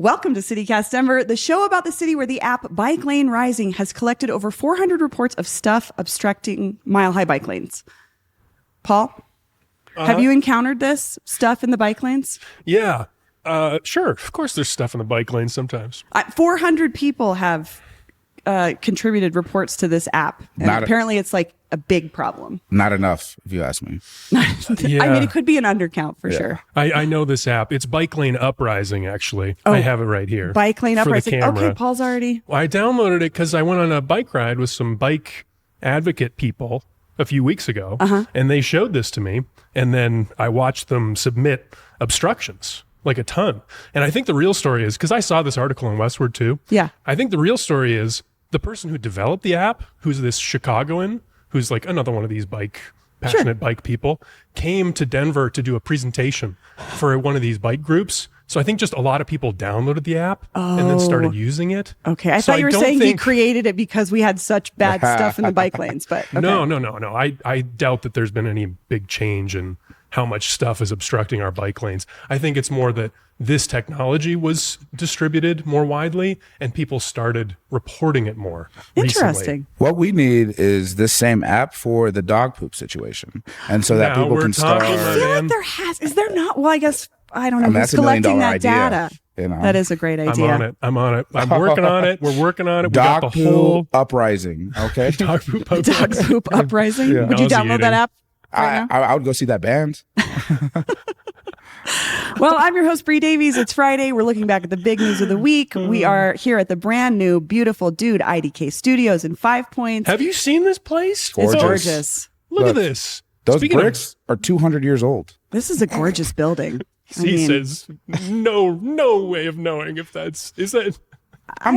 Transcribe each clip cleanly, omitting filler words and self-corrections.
Welcome to CityCast Denver, the show about the city where the app Bike Lane Uprising has collected over 400 reports of stuff obstructing mile-high bike lanes. Paul, have you encountered this stuff in the bike lanes? Yeah, sure. Of course there's stuff in the bike lanes sometimes. 400 people have contributed reports to this app. And apparently it's like a big problem. Not enough, if you ask me. I mean, it could be an undercount for sure. I know this app. It's Bike Lane Uprising, actually. I have it right here. Bike Lane Uprising. Okay, Paul's already. Well, I downloaded it because I went on a bike ride with some bike advocate people a few weeks ago, and they showed this to me, and then I watched them submit obstructions, like a ton. And I think the real story is, because I saw this article in Westword too. Yeah. I think the real story is the person who developed the app, who's this Chicagoan, who's like another one of these passionate bike people, came to Denver to do a presentation for one of these bike groups. So I think just a lot of people downloaded the app and then started using it. Okay. I thought you were saying he created it because we had such bad stuff in the bike lanes, but okay. No. I doubt that there's been any big change in how much stuff is obstructing our bike lanes. I think it's more that this technology was distributed more widely and people started reporting it more Interesting. recently. What we need is this same app for the dog poop situation. And so that people can start. I feel like is there not? Well, I guess, I don't know. Who's collecting that data? You know? That is a great idea. I'm on it. I'm working on it. We're working on it. Dog poop uprising. Okay. Dog poop uprising. Dog poop uprising. Yeah. Would you download that app? I would go see that band. Well, I'm your host, Bree Davies. It's Friday. We're looking back at the big news of the week. We are here at the brand new, beautiful Dude IDK Studios in 5 Points. Have you seen this place? It's gorgeous. Look at this. Those bricks are 200 years old. This is a gorgeous building. He says, no way of knowing if is that. I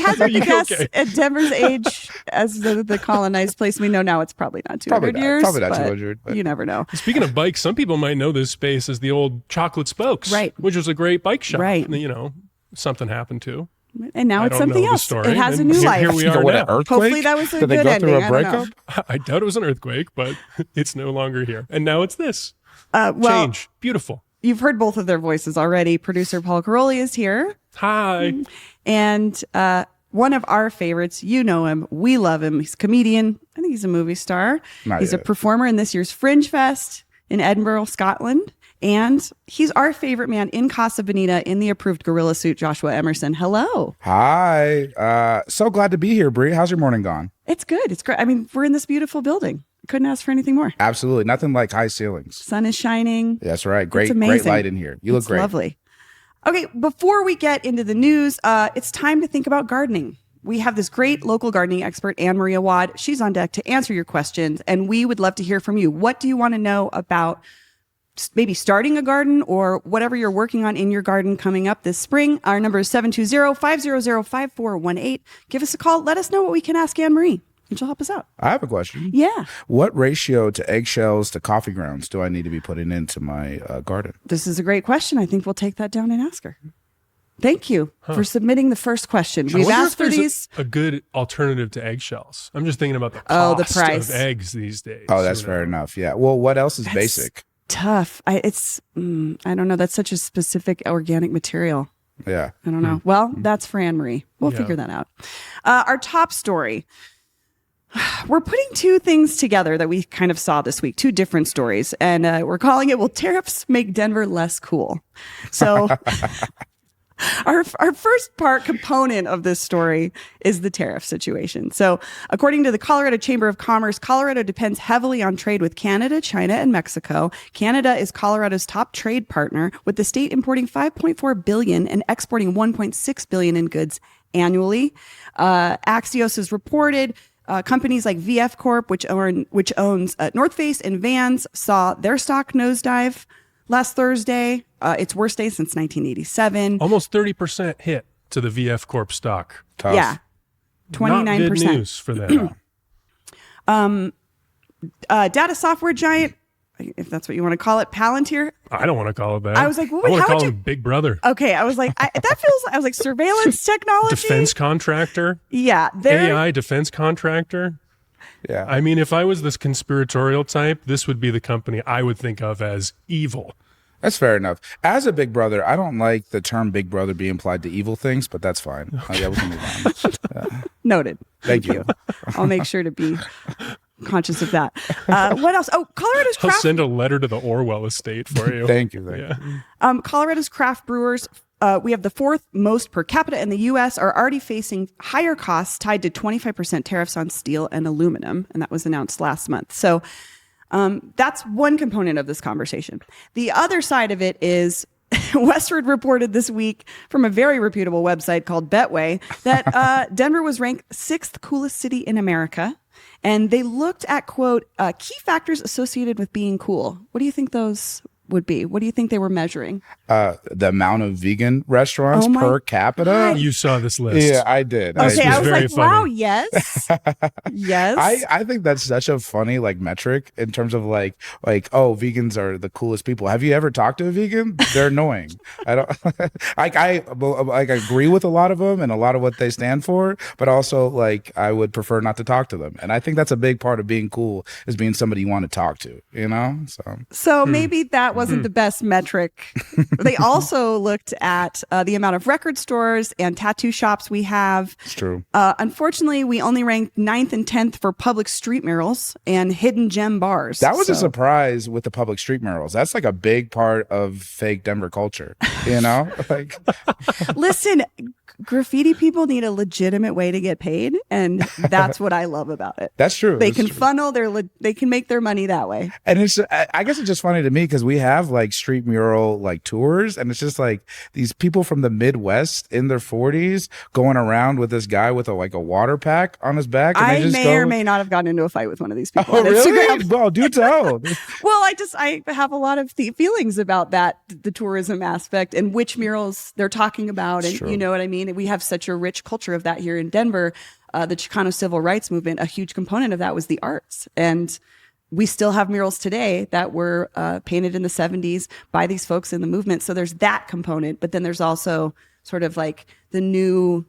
hazard to guess at Denver's age as the colonized place we know now, it's probably not 200 years. Probably not 200. But you never know. Speaking of bikes, some people might know this space as the old Chocolate Spokes, right? Which was a great bike shop. Right. You know, something happened to. And now it's something else. It has a new life. Here we are now. Hopefully that was a good ending. Did they go through a breakup? I doubt it was an earthquake, but it's no longer here. And now it's this. Change. Beautiful. You've heard both of their voices already. Producer Paul Karolyi is here. Hi. And one of our favorites, you know him. We love him. He's a comedian. I think he's a movie star. He's a performer in this year's Fringe Fest in Edinburgh, Scotland. And he's our favorite man in Casa Bonita in the approved gorilla suit, Joshua Emerson. Hello. Hi. So glad to be here, Bree. How's your morning gone? It's good. It's great. I mean, we're in this beautiful building. Couldn't ask for anything more. Absolutely. Nothing like high ceilings. Sun is shining. That's right. Great light in here. You look great. Lovely. Okay, before we get into the news, it's time to think about gardening. We have this great local gardening expert, Anne-Marie Awad. She's on deck to answer your questions, and we would love to hear from you. What do you want to know about maybe starting a garden or whatever you're working on in your garden coming up this spring? Our number is 720-500-5418. Give us a call. Let us know what we can ask Anne-Marie, and she'll help us out. I have a question. Yeah. What ratio to eggshells to coffee grounds do I need to be putting into my garden? This is a great question. I think we'll take that down and ask her. Thank you for submitting the first question. We've asked for these. A good alternative to eggshells. I'm just thinking about the cost the price of eggs these days. Oh, that's fair enough. Yeah. Well, what else is basic? Tough. I don't know. That's such a specific organic material. Yeah. I don't know. Well, that's for Anne-Marie. We'll figure that out. Our top story. We're putting two things together that we kind of saw this week, two different stories, and we're calling it, will tariffs make Denver less cool? So our first component of this story is the tariff situation. So according to the Colorado Chamber of Commerce, Colorado depends heavily on trade with Canada, China, and Mexico. Canada is Colorado's top trade partner, with the state importing $5.4 billion and exporting $1.6 billion in goods annually. Axios has reported companies like VF Corp, which owns North Face and Vans, saw their stock nosedive last Thursday. Its worst day since 1987. Almost 30% hit to the VF Corp stock. Tough. Yeah, 29%. Not good news for them. Data software giant, if that's what you want to call it, Palantir. I don't want to call it that. I was like, I want to call him Big Brother. Okay, I was like, I was like surveillance technology, defense contractor. Yeah, AI defense contractor. Yeah. I mean, if I was this conspiratorial type, this would be the company I would think of as evil. That's fair enough. As a big brother, I don't like the term big brother being applied to evil things, but that's fine. Yeah, we can move on. Noted. Thank you. I'll make sure to be conscious of that. What else? Oh, Colorado's I'll craft. send a letter to the Orwell estate for you. Thank you. Colorado's craft brewers. We have the fourth most per capita in the U.S. are already facing higher costs tied to 25% tariffs on steel and aluminum, and that was announced last month. So that's one component of this conversation. The other side of it is Westword reported this week from a very reputable website called Betway that Denver was ranked 6th coolest city in America. And they looked at, quote, key factors associated with being cool. What do you think those would be? What do you think they were measuring? The amount of vegan restaurants per capita. God. You saw this list. Yeah, I did. Okay, I was very like, funny. wow, yes. Yes. I think that's such a funny metric in terms of like oh, vegans are the coolest people. Have you ever talked to a vegan? They're annoying. I don't I agree with a lot of them and a lot of what they stand for, but also I would prefer not to talk to them. And I think that's a big part of being cool is being somebody you want to talk to, So maybe that wasn't the best metric. They also looked at the amount of record stores and tattoo shops we have. It's true. Unfortunately, we only ranked 9th and 10th for public street murals and hidden gem bars. That was a surprise with the public street murals. That's a big part of fake Denver culture, Listen, graffiti people need a legitimate way to get paid, and that's what I love about it. That's true. They can funnel they can make their money that way. And I guess it's just funny to me because we have street mural tours, and it's just these people from the Midwest in their 40s going around with this guy with a water pack on his back. And I they just or may not have gotten into a fight with one of these people Oh, on really? Instagram. Well, do tell. Well, I have a lot of feelings about that, the tourism aspect and which murals they're talking about. And true. you know what I mean? We have such a rich culture of that here in Denver. The Chicano civil rights movement, a huge component of that was the arts. And we still have murals today that were painted in the 70s by these folks in the movement. So there's that component. But then there's also sort of the new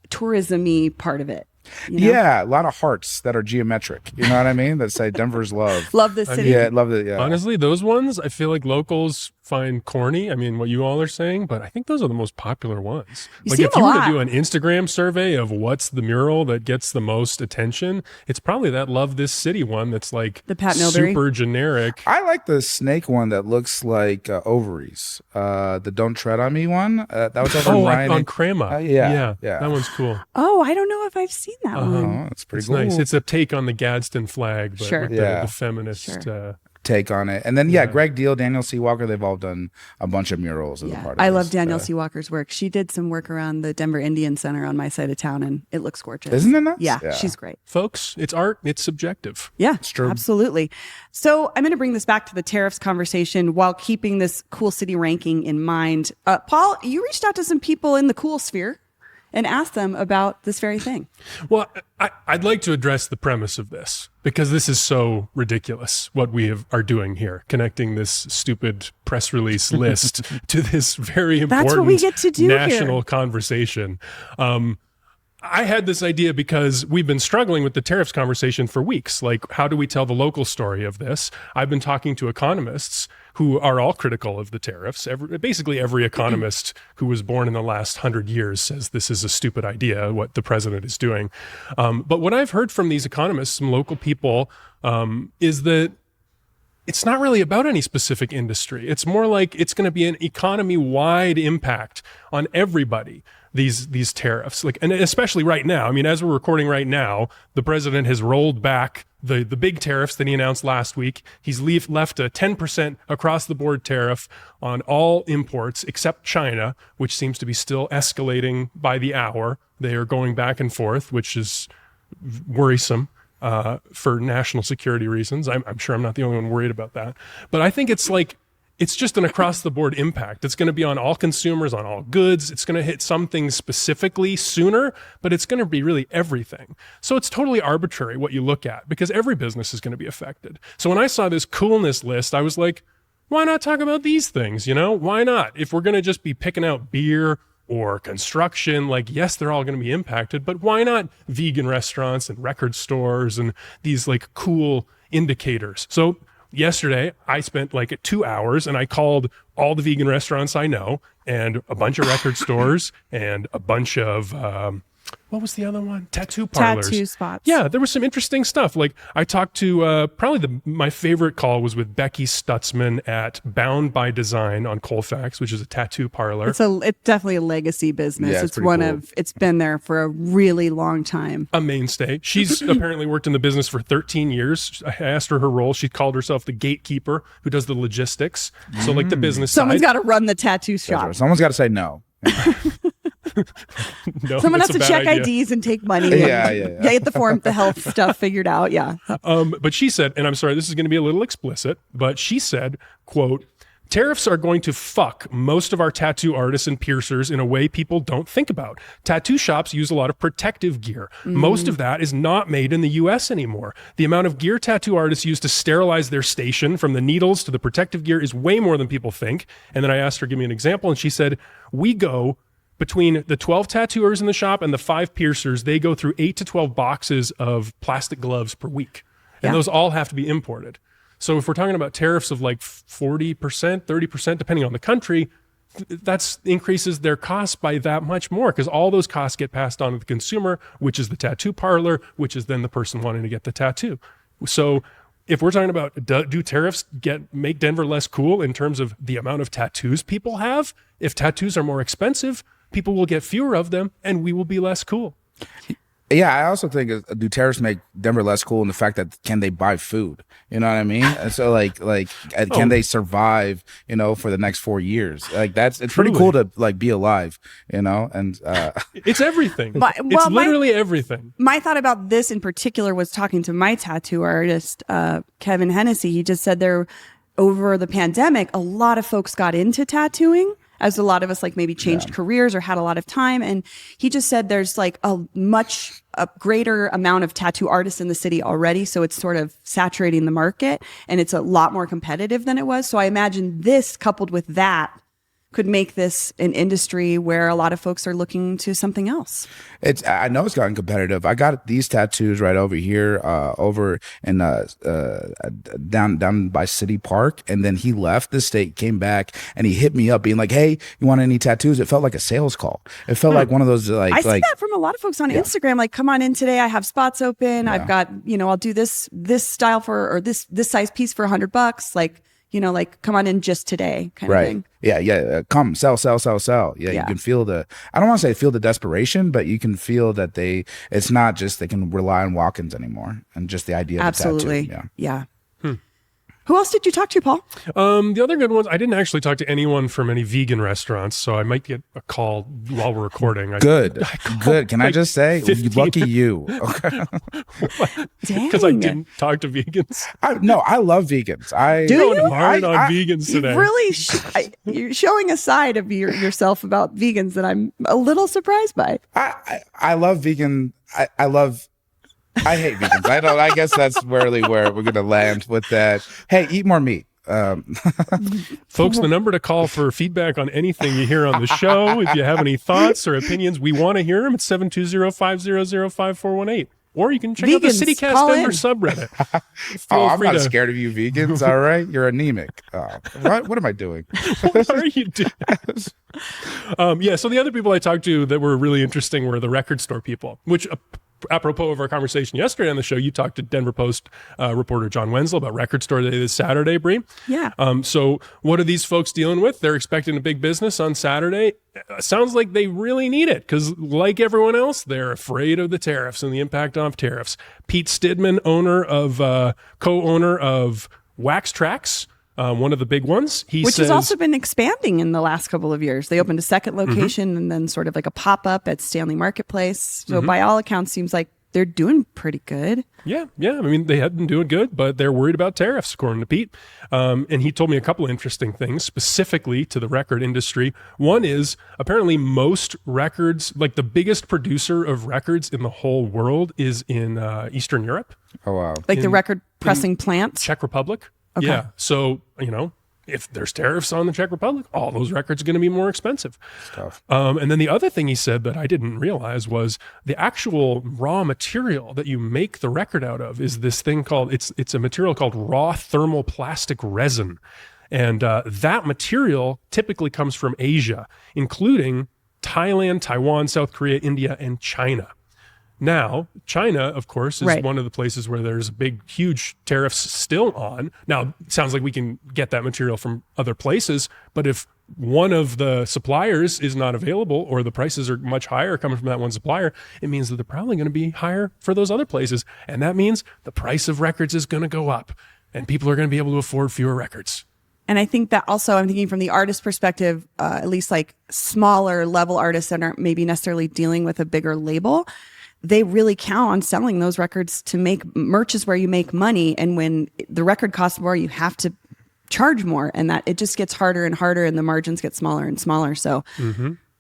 tourism-y part of it. Yeah, a lot of hearts that are geometric. You know what I mean? That say Denver's love. Love this city. Yeah, love it. Yeah. Honestly, those ones I feel like locals find corny. I mean, what you all are saying, but I think those are the most popular ones. You see if them you a were to lot. do an Instagram survey of what's the mural that gets the most attention, it's probably that Love This City one that's The Pat Milbury. super generic. I like the snake one that looks like ovaries. The Don't Tread on Me one. That was over in Ryan. on Crema. Yeah. That one's cool. Oh, I don't know if I've seen that one. Oh, that's pretty It's cool. nice. It's a take on the Gadsden flag, but Sure. with Yeah. the feminist. Sure. Take on it. And then Greg Deal, Daniel C. Walker, they've all done a bunch of murals as a part of I this. love Danielle C. Walker's work. She did some work around the Denver Indian Center on my side of town, and it looks gorgeous. Isn't it nice? Yeah, she's great. Folks, it's art. It's subjective. Yeah, It's true. absolutely. So I'm going to bring this back to the tariffs conversation while keeping this cool city ranking in mind. Paul, you reached out to some people in the cool sphere and asked them about this very thing. Well, I'd like to address the premise of this because this is so ridiculous what we are doing here, connecting this stupid press release list to this very important That's what we get to do national here. conversation. I had this idea because we've been struggling with the tariffs conversation for weeks. How do we tell the local story of this? I've been talking to economists who are all critical of the tariffs. Basically, every economist who was born in the last 100 years says this is a stupid idea, what the president is doing. But what I've heard from these economists, some local people, is that it's not really about any specific industry. It's more like it's going to be an economy-wide impact on everybody. These tariffs, and especially right now. I mean, as we're recording right now, the president has rolled back the big tariffs that he announced last week. He's left a 10% across the board tariff on all imports except China, which seems to be still escalating by the hour. They are going back and forth, which is worrisome for national security reasons. I'm sure I'm not the only one worried about that. But I think it's just an across-the-board impact. It's going to be on all consumers, on all goods. It's going to hit some things specifically sooner, but it's going to be really everything. So it's totally arbitrary what you look at because every business is going to be affected. So when I saw this coolness list, I was like, why not talk about these things, Why not? If we're going to just be picking out beer or construction, yes, they're all going to be impacted, but why not vegan restaurants and record stores and these cool indicators? So yesterday I spent like 2 hours and I called all the vegan restaurants I know and a bunch of record stores and a bunch of what was the other one? Tattoo parlors. Tattoo spots. Yeah, there was some interesting stuff. Like I talked to probably my favorite call was with Becky Stutzman at Bound by Design on Colfax, which is a tattoo parlor. It's definitely a legacy business. Yeah, it's one cool. of it's been there for a really long time. A mainstay. She's apparently worked in the business for 13 years. I asked her role. She called herself the gatekeeper who does the logistics. So like the business Someone's side. got to run the tattoo shop. Someone's got to say no. No, Someone has that's to a check bad idea. IDs and take money. Yeah. Get the health stuff figured out. Yeah. But she said, and I'm sorry, this is going to be a little explicit, but she said, quote, "Tariffs are going to fuck most of our tattoo artists and piercers in a way people don't think about. Tattoo shops use a lot of protective gear. Most of that is not made in the US anymore. The amount of gear tattoo artists use to sterilize their station, from the needles to the protective gear, is way more than people think." And then I asked her, give me an example. And she said, we go between the 12 tattooers in the shop and the 5 piercers, they go through 8 to 12 boxes of plastic gloves per week. And Yeah. those all have to be imported. So if we're talking about tariffs of like 40%, 30%, depending on the country, that's increases their costs by that much more, because all those costs get passed on to the consumer, which is the tattoo parlor, which is then the person wanting to get the tattoo. So if we're talking about do tariffs make Denver less cool in terms of the amount of tattoos people have, if tattoos are more expensive, people will get fewer of them and we will be less cool. Yeah, I also think do tariffs make Denver less cool in the fact that can they buy food? You know what I mean? And so can they survive? For the next 4 years? It's pretty cool to be alive. And it's everything. It's literally everything. My thought about this in particular was talking to my tattoo artist, Kevin Hennessy. He just said over the pandemic, a lot of folks got into tattooing, as a lot of us maybe changed careers or had a lot of time. And he just said there's a much greater amount of tattoo artists in the city already. So it's sort of saturating the market and it's a lot more competitive than it was. So I imagine this coupled with that could make this an industry where a lot of folks are looking to something else. I know it's gotten competitive. I got these tattoos right over here, over in down by City Park, and then he left the state, came back, and he hit me up, being like, "Hey, you want any tattoos?" It felt like a sales call. It felt like one of those I see that from a lot of folks on Instagram. Come on in today. I have spots open. Yeah. I've got I'll do this style or this size piece for $100. Come on in just today kind of thing. Yeah. Come, sell. Yeah, you can feel I don't want to say feel the desperation, but you can feel that it's not just they can rely on walk-ins anymore and just the idea of Absolutely. a tattoo. Yeah. Who else did you talk to, Paul? The other good ones, I didn't actually talk to anyone from any vegan restaurants, so I might get a call while we're recording. Good. Can I just say, 15. lucky you. Okay. Because I didn't talk to vegans. I love vegans. Hard on vegans today. Really, you're showing a side of yourself about vegans that I'm a little surprised by. I love vegan. I hate vegans. I guess that's really where we're going to land with that. Hey, eat more meat. Folks, the number to call for feedback on anything you hear on the show, if you have any thoughts or opinions, we want to hear them. It's 720-500-5418. Or you can check out the CityCast Denver subreddit. I'm not scared of you vegans, all right? You're anemic. What am I doing? What are you doing? So the other people I talked to that were really interesting were the record store people, which apropos of our conversation yesterday on the show, you talked to Denver Post reporter John Wenzel about Record Store Day this Saturday, Bree. Yeah. So what are these folks dealing with? They're expecting a big business on Saturday. Sounds like they really need it because, like everyone else, they're afraid of the tariffs and the impact of tariffs. Pete Stidman, co-owner of Wax Tracks, one of the big ones. Which has also been expanding in the last couple of years. They opened a second location and then sort of like a pop-up at Stanley Marketplace. So by all accounts, seems like they're doing pretty good. Yeah. I mean, they had been doing good, but they're worried about tariffs, according to Pete. And he told me a couple of interesting things specifically to the record industry. One is apparently most records, like the biggest producer of records in the whole world is in Eastern Europe. Oh, wow. Like the record pressing plant? Czech Republic. Okay. Yeah. So, if there's tariffs on the Czech Republic, all those records are going to be more expensive. It's tough. And then the other thing he said that I didn't realize was the actual raw material that you make the record out of is this thing called, it's a material called raw thermoplastic resin. And that material typically comes from Asia, including Thailand, Taiwan, South Korea, India, and China. Now, China, of course, is one of the places where there's huge tariffs still on. Now, it sounds like we can get that material from other places, but if one of the suppliers is not available or the prices are much higher coming from that one supplier, it means that they're probably going to be higher for those other places. And that means the price of records is going to go up and people are going to be able to afford fewer records. And I think that also, I'm thinking from the artist perspective, at least like smaller level artists that aren't maybe necessarily dealing with a bigger label, they really count on selling those records to make merch is where you make money. And when the record costs more, you have to charge more, and that it just gets harder and harder and the margins get smaller and smaller. So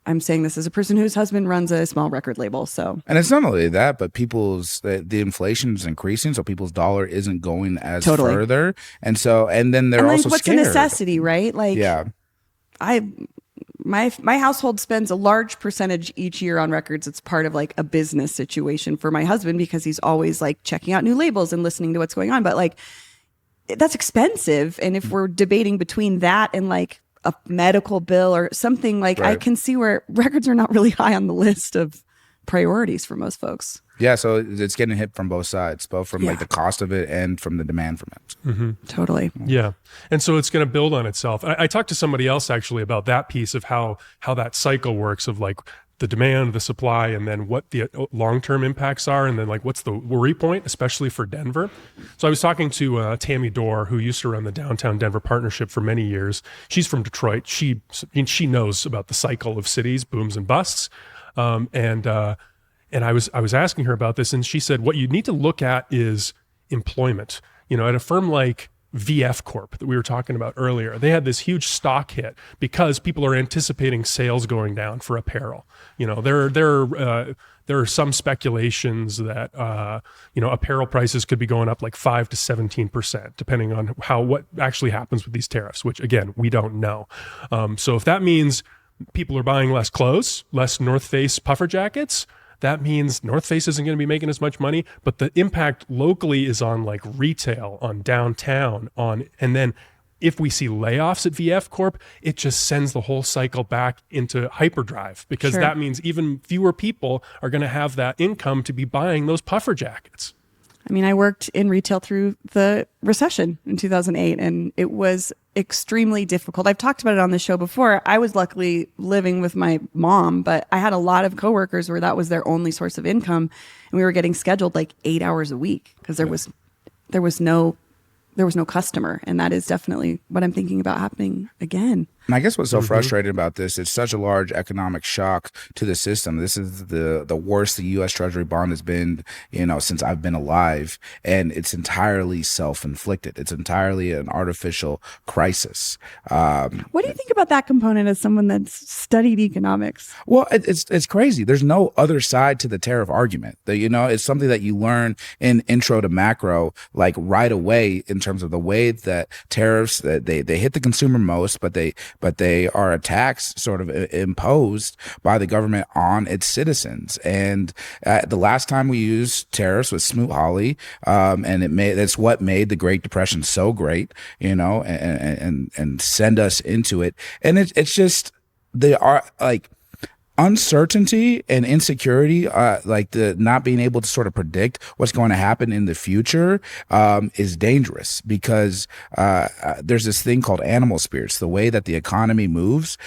I'm saying this as a person whose husband runs a small record label. So, and it's not only that, but the inflation is increasing. So people's dollar isn't going as further. And then they're also what's scared. A necessity, right? Like, My household spends a large percentage each year on records. It's part of like a business situation for my husband because he's always like checking out new labels and listening to what's going on. But like, that's expensive. And if we're debating between that and like a medical bill or something, like I can see where records are not really high on the list of priorities for most folks. Yeah, so it's getting hit from both sides, both from like the cost of it and from the demand from it. Totally. Yeah. And so it's going to build on itself. I talked to somebody else actually about that piece of how that cycle works of like the demand, the supply, and then what the long-term impacts are, and then like what's the worry point, especially for Denver. So I was talking to Tammy Dorr, who used to run the Downtown Denver Partnership for many years. She's from Detroit. She knows about the cycle of cities, booms and busts. And I was asking her about this, and she said, what you need to look at is employment. You know, at a firm like VF Corp that we were talking about earlier, they had this huge stock hit because people are anticipating sales going down for apparel. You know, there are some speculations that apparel prices could be going up like 5 to 17%, depending on what actually happens with these tariffs, which again we don't know. So if that means people are buying less clothes, less North Face puffer jackets, that means North Face isn't going to be making as much money, but the impact locally is on like retail, on downtown, and then if we see layoffs at VF Corp, it just sends the whole cycle back into hyperdrive because that means even fewer people are going to have that income to be buying those puffer jackets. I mean, I worked in retail through the recession in 2008, and it was extremely difficult. I've talked about it on the show before. I was luckily living with my mom, but I had a lot of coworkers where that was their only source of income, and we were getting scheduled like 8 hours a week because there was no customer, and that is definitely what I'm thinking about happening again. And I guess what's so frustrating about this, it's such a large economic shock to the system. This is the worst the U.S. Treasury bond has been, since I've been alive. And it's entirely self-inflicted. It's entirely an artificial crisis. What do you think about that component as someone that's studied economics? Well, it's crazy. There's no other side to the tariff argument. It's something that you learn in Intro to Macro, like right away in terms of the way that tariffs, they hit the consumer most, but they are a tax sort of imposed by the government on its citizens. And the last time we used tariffs was Smoot-Hawley, and that's what made the Great Depression so great, and send us into it. And it's just they are like uncertainty and insecurity, like the not being able to sort of predict what's going to happen in the future, is dangerous because there's this thing called animal spirits. The way that the economy moves,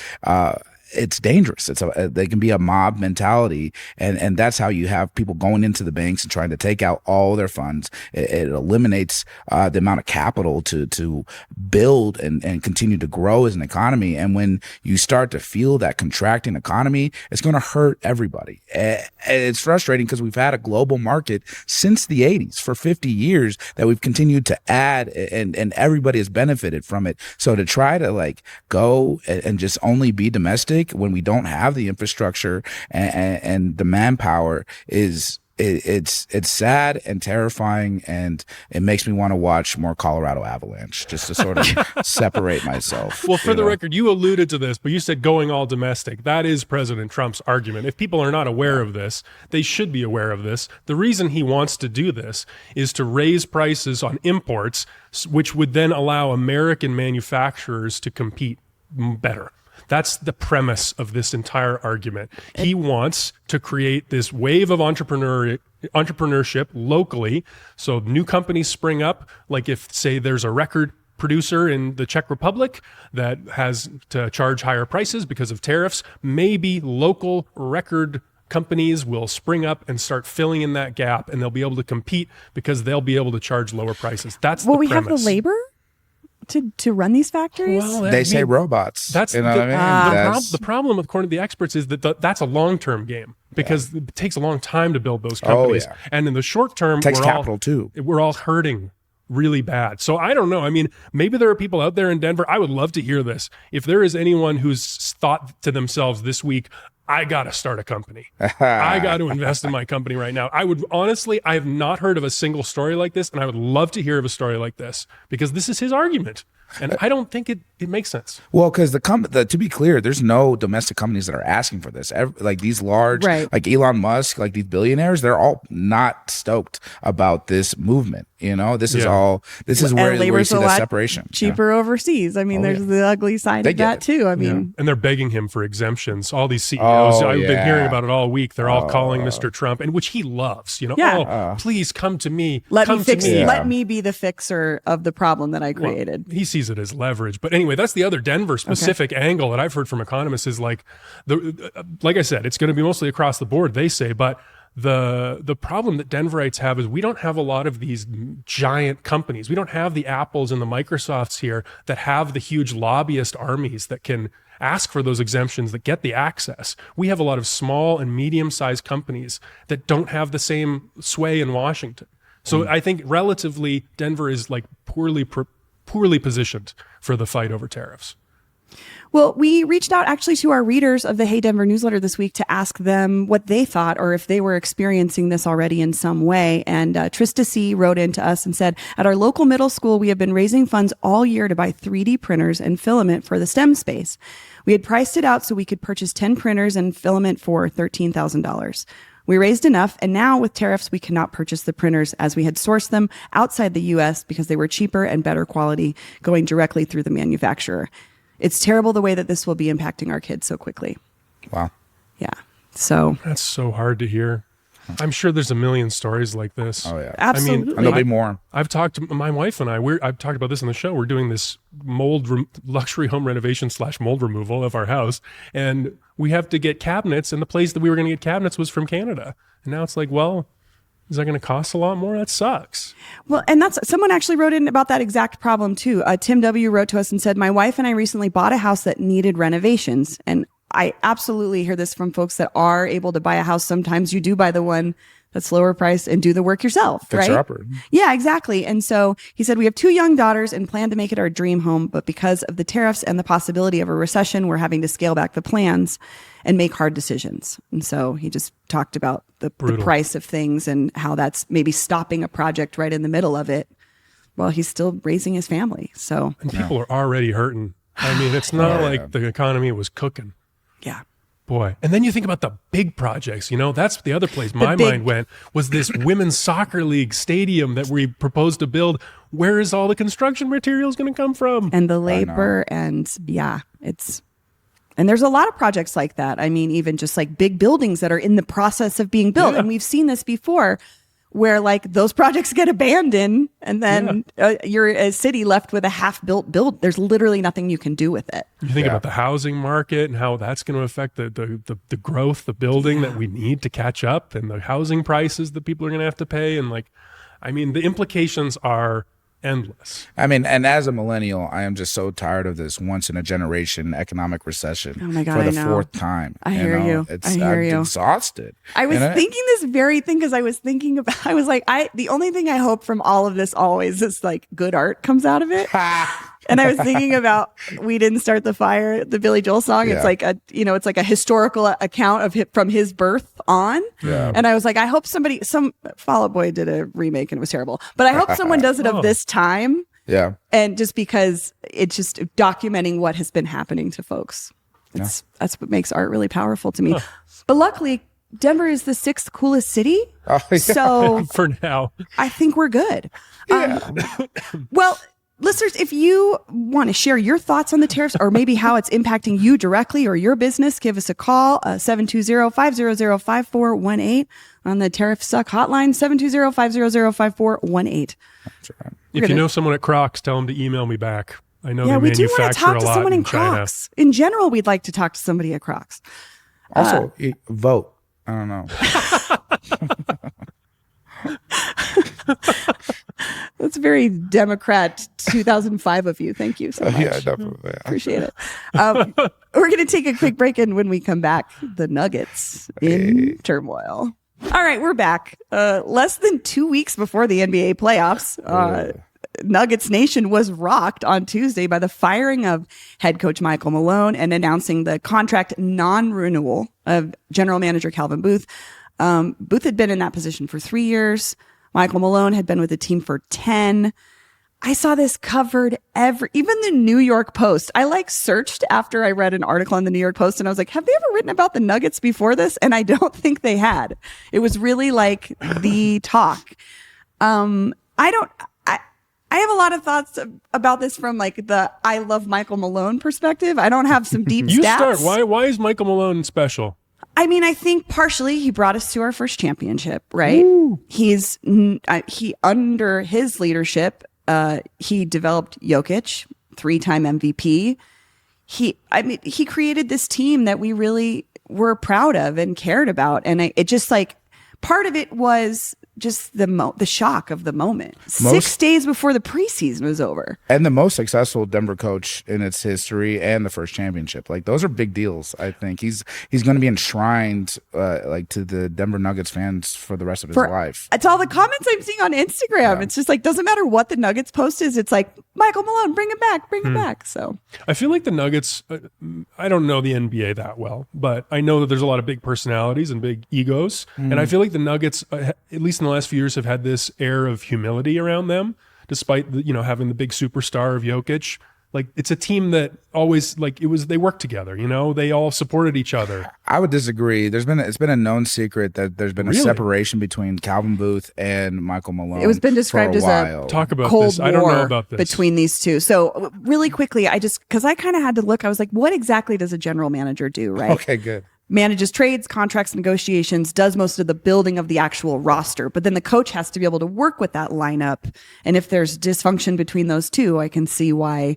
it's dangerous. They can be a mob mentality, and that's how you have people going into the banks and trying to take out all their funds. It eliminates the amount of capital to build and continue to grow as an economy. And when you start to feel that contracting economy, it's going to hurt everybody. It's frustrating because we've had a global market since the 80s for 50 years that we've continued to add, and everybody has benefited from it. So to try to like go and just only be domestic when we don't have the infrastructure and the manpower is it's sad and terrifying, and it makes me want to watch more Colorado Avalanche just to sort of separate myself. Well, for the record, you alluded to this, but you said going all domestic. That is President Trump's argument. If people are not aware of this, they should be aware of this. The reason he wants to do this is to raise prices on imports, which would then allow American manufacturers to compete better. That's the premise of this entire argument. He wants to create this wave of entrepreneurship locally. So new companies spring up, like if, say, there's a record producer in the Czech Republic that has to charge higher prices because of tariffs, maybe local record companies will spring up and start filling in that gap, and they'll be able to compete because they'll be able to charge lower prices. That's the premise. Will we have the labor to run these factories? Well, they say robots. That's you know what I mean? The problem, according to the experts, is that that's a long-term game because it takes a long time to build those companies. Oh, yeah. And in the short term, it takes capital too. We're all hurting really bad. So I don't know. I mean, maybe there are people out there in Denver. I would love to hear this. If there is anyone who's thought to themselves this week, I got to start a company. I got to invest in my company right now. I would honestly, I have not heard of a single story like this, and I would love to hear of a story like this because this is his argument. And I don't think it makes sense. Well, because to be clear, there's no domestic companies that are asking for this. Like these large, like Elon Musk, like these billionaires, they're all not stoked about this movement. You know, this is where you see the separation. Cheaper overseas. I mean, there's the ugly side of that too. I mean, and they're begging him for exemptions. All these CEOs, I've been hearing about it all week. They're all calling Mr. Trump, and which he loves. You know, please come to me. Let me be the fixer of the problem that I created. He sees it as leverage. But anyway, that's the other Denver specific angle that I've heard from economists is like I said, it's going to be mostly across the board, they say, but the problem that Denverites have is we don't have a lot of these giant companies. We don't have the Apples and the Microsofts here that have the huge lobbyist armies that can ask for those exemptions, that get the access. We have a lot of small and medium-sized companies that don't have the same sway in Washington. So I think relatively Denver is like poorly positioned for the fight over tariffs. Well, we reached out actually to our readers of the Hey Denver newsletter this week to ask them what they thought or if they were experiencing this already in some way. And Trista C. wrote into us and said, at our local middle school, we have been raising funds all year to buy 3D printers and filament for the STEM space. We had priced it out so we could purchase 10 printers and filament for $13,000. We raised enough, and now with tariffs, we cannot purchase the printers as we had sourced them outside the U.S. because they were cheaper and better quality going directly through the manufacturer. It's terrible the way that this will be impacting our kids so quickly. Wow. Yeah. So that's so hard to hear. I'm sure there's a million stories like this. Oh yeah, absolutely. I mean, and there'll be more. I've talked to my wife and I've talked about this on the show. We're doing this luxury home renovation / mold removal of our house, and we have to get cabinets. And the place that we were going to get cabinets was from Canada, and now it's like, well, is that going to cost a lot more? That sucks. Well, and that's someone actually wrote in about that exact problem too. Tim W. wrote to us and said, my wife and I recently bought a house that needed renovations. And I absolutely hear this from folks that are able to buy a house. Sometimes you do buy the one that's lower price and do the work yourself, right? Fixer-upper. Yeah, exactly. And so he said, we have 2 young daughters and plan to make it our dream home. But because of the tariffs and the possibility of a recession, we're having to scale back the plans and make hard decisions. And so he just talked about the price of things and how that's maybe stopping a project right in the middle of it while he's still raising his family. So, and people are already hurting. I mean, it's not like the economy was cooking. Yeah. Boy. And then you think about the big projects, you know, that's the other place my mind went, was this women's soccer league stadium that we proposed to build. Where is all the construction materials going to come from? And the labor and and there's a lot of projects like that. I mean, even just like big buildings that are in the process of being built. Yeah. And we've seen this before where like those projects get abandoned and then you're a city left with a half-built build. There's literally nothing you can do with it. You think about the housing market and how that's going to affect the growth, the building that we need to catch up, and the housing prices that people are going to have to pay. And like, I mean, the implications are endless. I mean, and as a millennial, I am just so tired of this once in a generation economic recession for the 4th time. I hear you. I'm exhausted. I was thinking this very thing because I was like, the only thing I hope from all of this always is like good art comes out of it. And I was thinking about "We Didn't Start the Fire," the Billy Joel song. Yeah. It's like it's like a historical account of from his birth on. Yeah. And I was like, I hope some Fall Out Boy did a remake and it was terrible, but I hope someone does it of this time. Yeah. And just because it's just documenting what has been happening to folks. That's what makes art really powerful to me. But luckily, Denver is the 6th coolest city. Oh, yeah. So For now. I think we're good. Well, listeners, if you want to share your thoughts on the tariffs or maybe how it's impacting you directly or your business, give us a call, 720-500-5418 on the Tariff Suck hotline, 720-500-5418. That's right. If you know someone at Crocs, tell them to email me back. I know they we do want to manufacture talk a to lot someone in China. Crocs. In general, we'd like to talk to somebody at Crocs. Also, vote. I don't know. That's very Democrat 2005 of you. Thank you so much. Yeah, definitely. Yeah. Appreciate it. We're going to take a quick break, and when we come back, the Nuggets in turmoil. All right, we're back. Less than 2 weeks before the NBA playoffs, Nuggets Nation was rocked on Tuesday by the firing of head coach Michael Malone and announcing the contract non-renewal of general manager Calvin Booth. Booth had been in that position for 3 years. Michael Malone had been with the team for 10. I saw this covered even the New York Post. I searched after I read an article on the New York Post and I was like, have they ever written about the Nuggets before this? And I don't think they had. It was really like the talk. I have a lot of thoughts about this from the I love Michael Malone perspective. I don't have some deep stats. Why is Michael Malone special? I mean, I think partially he brought us to our first championship, right? Ooh. He under his leadership, he developed Jokic, 3-time MVP. He created this team that we really were proud of and cared about. And it just part of it was just the shock of the moment. 6 days before the preseason was over. And the most successful Denver coach in its history and the first championship. Those are big deals, I think. He's going to be enshrined to the Denver Nuggets fans for the rest of his life. It's all the comments I'm seeing on Instagram. Yeah. It's just doesn't matter what the Nuggets post is. It's Michael Malone, bring him back. So I feel like the Nuggets, I don't know the NBA that well, but I know that there's a lot of big personalities and big egos. And I feel like the Nuggets, at least in the last few years, have had this air of humility around them, despite having the big superstar of Jokic. It's a team that always they work together. They all supported each other. I would disagree. It's been a known secret that there's been a separation between Calvin Booth and Michael Malone. It was been described as a talk about Cold this. I don't know about this between these two. So really quickly, because I kind of had to look. I was like, what exactly does a general manager do? Right? Okay, good. Manages trades, contracts, negotiations, does most of the building of the actual roster. But then the coach has to be able to work with that lineup. And if there's dysfunction between those two, I can see why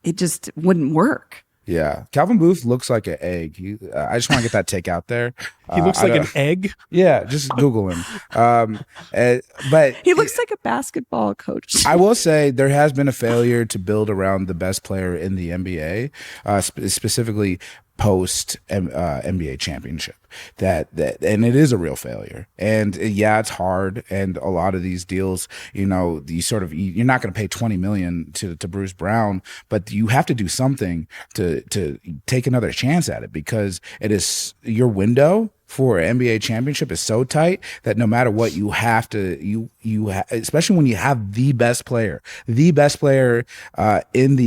it just wouldn't work. Yeah. Calvin Booth looks like an egg. I just want to get that take out there. He looks like an egg? Yeah, just Google him. But he looks like a basketball coach. I will say there has been a failure to build around the best player in the NBA, specifically post NBA championship. That and it is a real failure. And it's hard. And a lot of these deals, you're not going to pay $20 million to Bruce Brown, but you have to do something to take another chance at it, because it is your window for an NBA championship is so tight that no matter what, you have to especially when you have the best player in the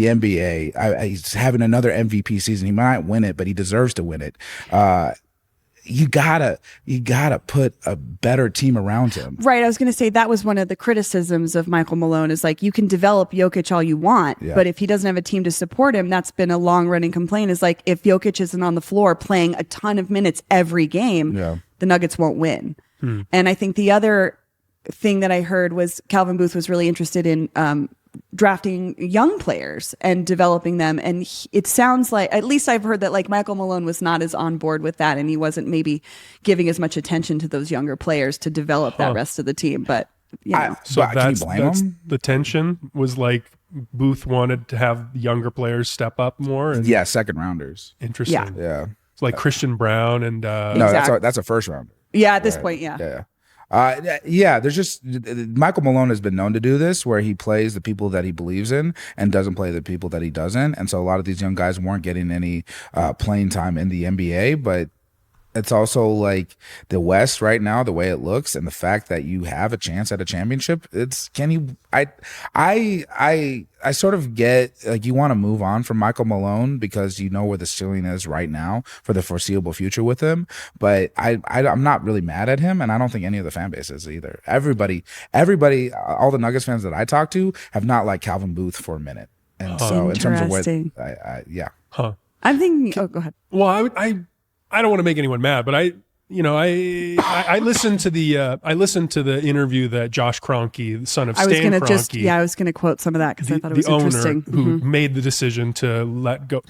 NBA. He's having another MVP season. He might win it, but he deserves to win it. You gotta put a better team around him. Right. I was going to say that was one of the criticisms of Michael Malone is you can develop Jokic all you want, but if he doesn't have a team to support him, that's been a long running complaint is if Jokic isn't on the floor playing a ton of minutes every game, the Nuggets won't win. And I think the other thing that I heard was Calvin Booth was really interested in drafting young players and developing them. And it sounds like, at least I've heard that Michael Malone was not as on board with that. And he wasn't maybe giving as much attention to those younger players to develop that rest of the team. But, so that's the tension was Booth wanted to have younger players step up more. And second rounders. Interesting. Yeah. It's Christian Brown and, no, that's a first rounder. Yeah. At this point. Yeah. Yeah, there's just Michael Malone has been known to do this, where he plays the people that he believes in and doesn't play the people that he doesn't. And so a lot of these young guys weren't getting any playing time in the NBA, but it's also like the West right now, the way it looks, and the fact that you have a chance at a championship. I sort of get like you want to move on from Michael Malone because you know where the ceiling is right now for the foreseeable future with him. But I'm not really mad at him, and I don't think any of the fan base is either. Everybody, all the Nuggets fans that I talk to have not liked Calvin Booth for a minute, and so in terms of what, yeah, I'm thinking. Oh, go ahead. Well, I don't want to make anyone mad, but I listened to the interview that Josh Kroenke, the son of Stan Kroenke, I was going to quote some of that because I thought it was interesting. The owner who made the decision to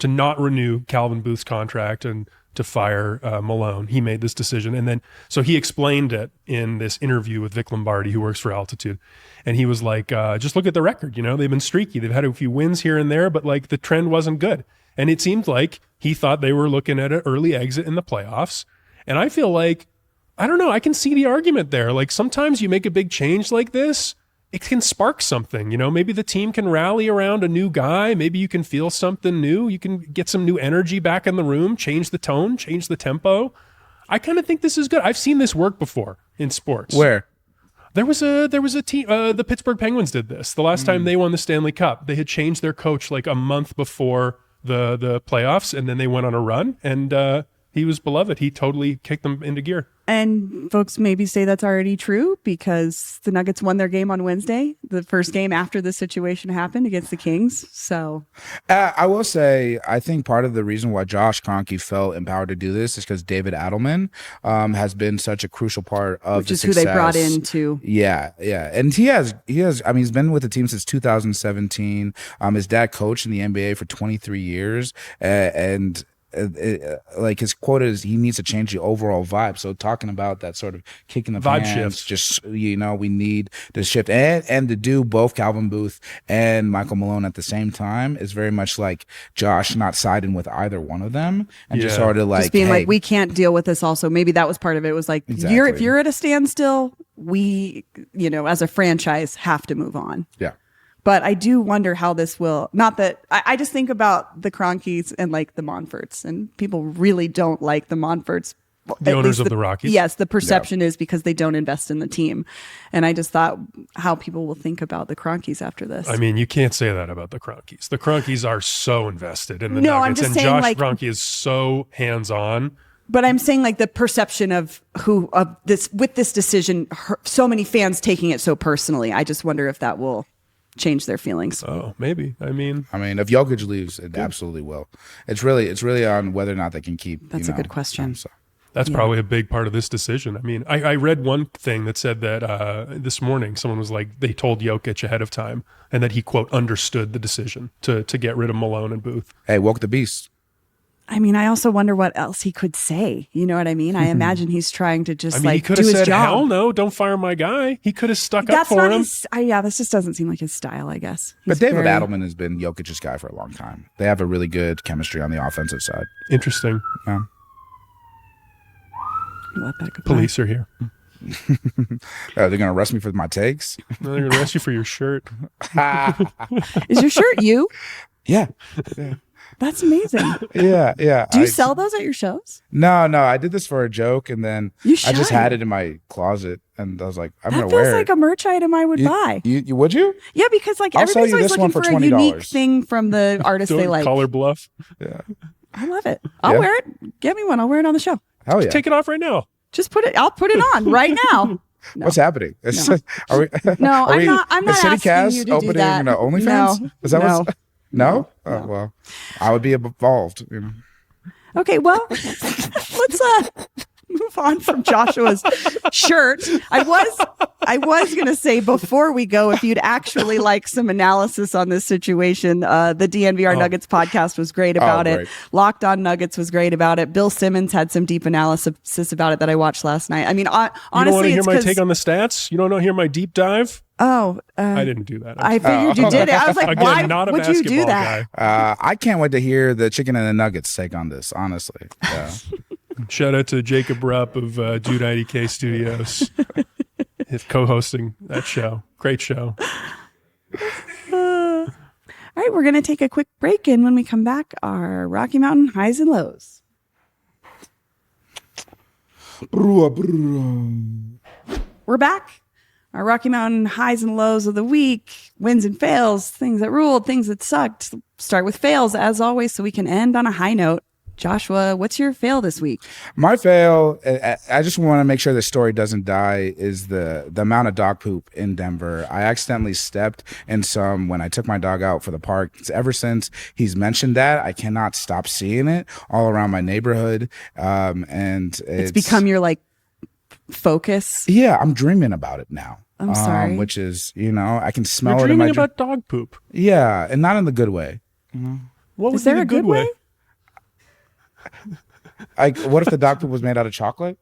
not renew Calvin Booth's contract and to fire Malone. He made this decision, and then so he explained it in this interview with Vic Lombardi, who works for Altitude, and he was like, "Just look at the record. They've been streaky. They've had a few wins here and there, but like the trend wasn't good." And it seemed like he thought they were looking at an early exit in the playoffs. And I feel like, I don't know, I can see the argument there. Like sometimes you make a big change like this, it can spark something. Maybe the team can rally around a new guy. Maybe you can feel something new. You can get some new energy back in the room, change the tone, change the tempo. I kind of think this is good. I've seen this work before in sports. Where? There was a team, the Pittsburgh Penguins did this. The last time they won the Stanley Cup, they had changed their coach like a month before the playoffs, and then they went on a run, and he was beloved. He totally kicked them into gear. And folks maybe say that's already true because the Nuggets won their game on Wednesday, the first game after the situation happened against the Kings. So I will say, I think part of the reason why Josh Kroenke felt empowered to do this is because David Adelman has been such a crucial part of the success. Who they brought in too. Yeah. And he has, I mean, he's been with the team since 2017. His dad coached in the NBA for 23 years. And like his quote is, he needs to change the overall vibe. So talking about that sort of kicking the vibe pants, shift. just we need to shift and to do both Calvin Booth and Michael Malone at the same time is very much like Josh not siding with either one of them and just sort of like just being like, we can't deal with this. Also, maybe that was part of it. It was like if you're at a standstill, we as a franchise have to move on. Yeah. But I do wonder how this will, not that, I just think about the Kroenkes and like the Monforts, and people really don't like the Monforts. The owners of the Rockies. Yes, the perception is because they don't invest in the team. And I just thought how people will think about the Kroenkes after this. I mean, you can't say that about the Kroenkes. The Kroenkes are so invested in the Nuggets. I'm just and saying, Josh Kroenke is so hands-on. But I'm saying like the perception of this decision, so many fans taking it so personally. I just wonder if that will change their feelings. Oh, maybe. I mean, if Jokic leaves, it absolutely will. It's really on whether or not they can keep. That's a good question. That's probably a big part of this decision. I mean, I read one thing that said that this morning someone was like, they told Jokic ahead of time, and that he quote understood the decision to get rid of Malone and Booth. Hey, woke the beast. I mean, I also wonder what else he could say. You know what I mean? I imagine he's trying to just he could do have his said, job. "Hell no, don't fire my guy." He could have stuck up for him. This just doesn't seem like his style, I guess. But David Adelman has been Jokic's guy for a long time. They have a really good chemistry on the offensive side. Interesting. Yeah. Let that go Police are here. They're going to arrest me for my takes? No, they're going to arrest you for your shirt. Is your shirt you? Yeah. That's amazing. Yeah. Do you sell those at your shows? No. I did this for a joke, and then I just had it in my closet, and I was like, I'm going to wear it. That feels like a merch item I would buy. You would you? Yeah, because like everybody's always looking for a unique thing from the artist they like. Collar bluff. Yeah. I love it. I'll wear it. Get me one. I'll wear it on the show. Hell yeah. Take it off right now. Just put it. I'll put it on right now. No. What's happening? No. I'm not City asking Cast you to opening do that. OnlyFans? No. Is that what's... No? Oh, well, I would be involved. Okay, well, let's move on from Joshua's shirt. I was going to say before we go, if you'd actually like some analysis on this situation, the DNVR Nuggets podcast was great about it. Locked on Nuggets was great about it. Bill Simmons had some deep analysis about it that I watched last night. I mean, honestly, you don't want to hear my take on the stats? You don't want to hear my deep dive? Oh, I didn't do that. I figured you did it. I was like, why would you do that? I can't wait to hear the chicken and the nuggets take on this, honestly. Yeah. Shout out to Jacob Rupp of Dude IDK Studios. His co-hosting that show. Great show. All right, we're going to take a quick break, and when we come back, our Rocky Mountain highs and lows. We're back. Our Rocky Mountain highs and lows of the week, wins and fails, things that ruled, things that sucked. Start with fails, as always, so we can end on a high note. Joshua, what's your fail this week? My fail, I just want to make sure the story doesn't die, is the amount of dog poop in Denver. I accidentally stepped in some when I took my dog out for the park. Ever since he's mentioned that, I cannot stop seeing it all around my neighborhood. And it's become your focus. Yeah, I'm dreaming about it now. I'm sorry. Which is, I can smell You're it in my dreaming about dog poop. Yeah, and not in the good way. What Is there a good way? Like, what if the dog poop was made out of chocolate?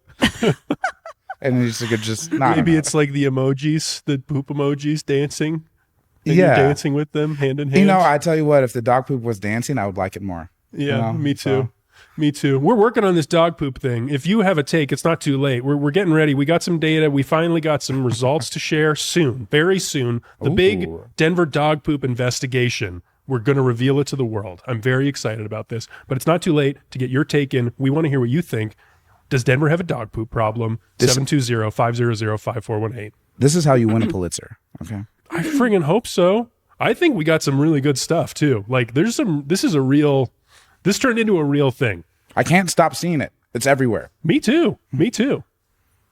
And you could just not. Maybe it's like the emojis, the poop emojis dancing. And Yeah. you're dancing with them hand in hand. I tell you what, if the dog poop was dancing, I would like it more. Yeah, me too. Me too. We're working on this dog poop thing. If you have a take, it's not too late. We're getting ready. We got some data. We finally got some results to share soon, very soon. The big Denver dog poop investigation. We're going to reveal it to the world. I'm very excited about this, but it's not too late to get your take in. We want to hear what you think. Does Denver have a dog poop problem? 720-500-5418. This is how you win a Pulitzer. Okay. I friggin' hope so. I think we got some really good stuff too. This turned into a real thing. I can't stop seeing it. It's everywhere. Me too.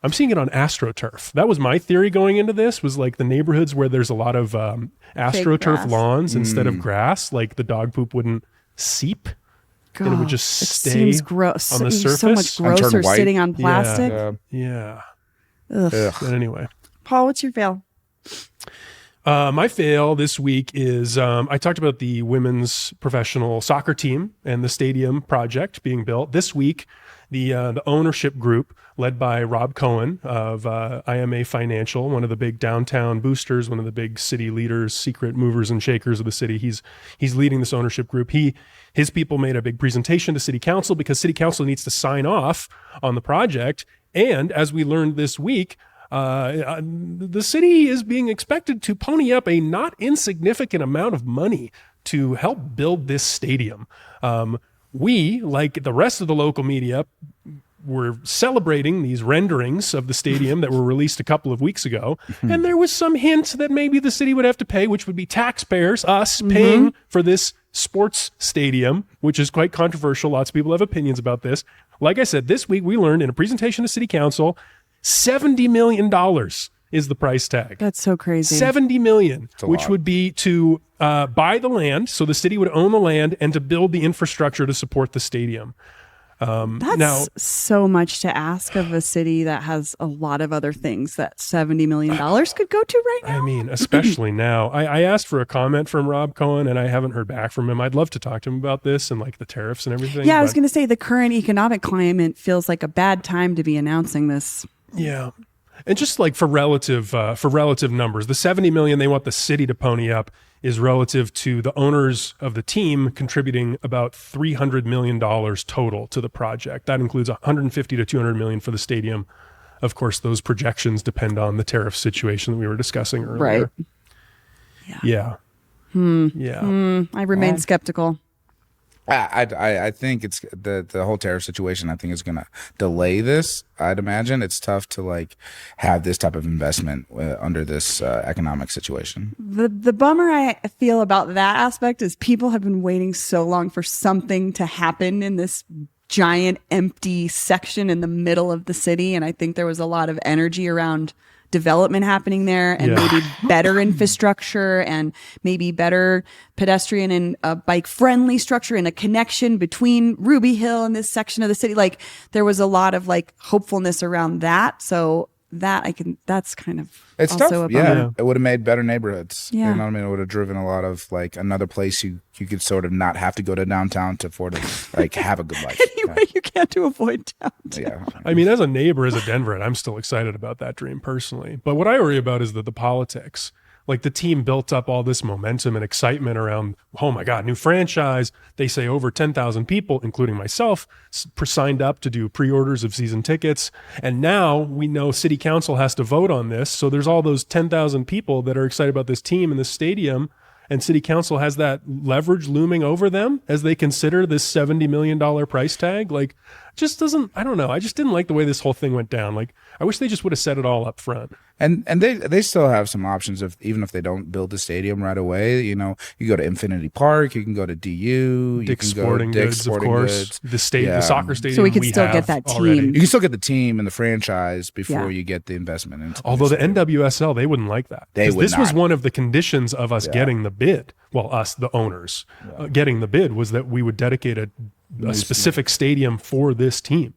I'm seeing it on AstroTurf. That was my theory going into this, was the neighborhoods where there's a lot of AstroTurf lawns instead of grass, the dog poop wouldn't seep. God, and it would just stay seems gross. on the It's surface. so much grosser sitting on plastic. Yeah. Ugh. But anyway. Paul, what's your fail? My fail this week is I talked about the women's professional soccer team and the stadium project being built. This week, the ownership group led by Rob Cohen of IMA Financial, one of the big downtown boosters, one of the big city leaders, secret movers and shakers of the city. He's leading this ownership group. His people made a big presentation to city council because city council needs to sign off on the project. And as we learned this week, the city is being expected to pony up a not insignificant amount of money to help build this stadium. We, like the rest of the local media, were celebrating these renderings of the stadium that were released a couple of weeks ago. And there was some hint that maybe the city would have to pay, which would be taxpayers, us paying for this sports stadium, which is quite controversial. Lots of people have opinions about this. Like I said, this week we learned in a presentation to city council, $70 million is the price tag. That's so crazy. $70 million, which lot. would be to buy the land, so the city would own the land, and to build the infrastructure to support the stadium. That's so much to ask of a city that has a lot of other things that $70 million could go to right now. I mean, especially now. I asked for a comment from Rob Cohen, and I haven't heard back from him. I'd love to talk to him about this and the tariffs and everything. Yeah, I was going to say the current economic climate feels like a bad time to be announcing this. Yeah. And just for relative numbers, the $70 million they want the city to pony up is relative to the owners of the team contributing about $300 million total to the project. That includes $150 to $200 million for the stadium. Of course, those projections depend on the tariff situation that we were discussing earlier. Right. Yeah. I remain skeptical. I think it's the whole tariff situation. I think is going to delay this. I'd imagine it's tough to have this type of investment under this economic situation. The bummer I feel about that aspect is people have been waiting so long for something to happen in this giant empty section in the middle of the city, and I think there was a lot of energy around development happening there, and maybe better infrastructure and maybe better pedestrian and bike friendly structure and a connection between Ruby Hill and this section of the city. There was a lot of hopefulness around that. So that's kind of it's also tough. a bummer. It would have made better neighborhoods. Yeah. You know what I mean? It would have driven a lot of another place you could sort of not have to go to downtown to afford to have a good life. Anyway, you can't avoid downtown. Yeah. I mean, as a neighbor, as a Denverite, I'm still excited about that dream personally. But what I worry about is the politics. Like the team built up all this momentum and excitement around, oh my God, new franchise. They say over 10,000 people, including myself, signed up to do pre-orders of season tickets. And now we know city council has to vote on this. So there's all those 10,000 people that are excited about this team in the stadium. And city council has that leverage looming over them as they consider this $70 million price tag. Like, just doesn't, I don't know. I just didn't like the way this whole thing went down. Like, I wish they just would have said it all up front. And they still have some options even if they don't build the stadium right away. You know, you go to Infinity Park, you can go to DU, Dick's you can Sporting go to Dick's Goods, Sporting of course. Goods. The soccer stadium. So we could still get that already. team. You can still get the team and the franchise before you get the investment into. Although the NWSL, they wouldn't like that. They would This was not. one of the conditions of us getting the bid. Well, us, the owners, getting the bid was that we would dedicate a specific stadium for this team.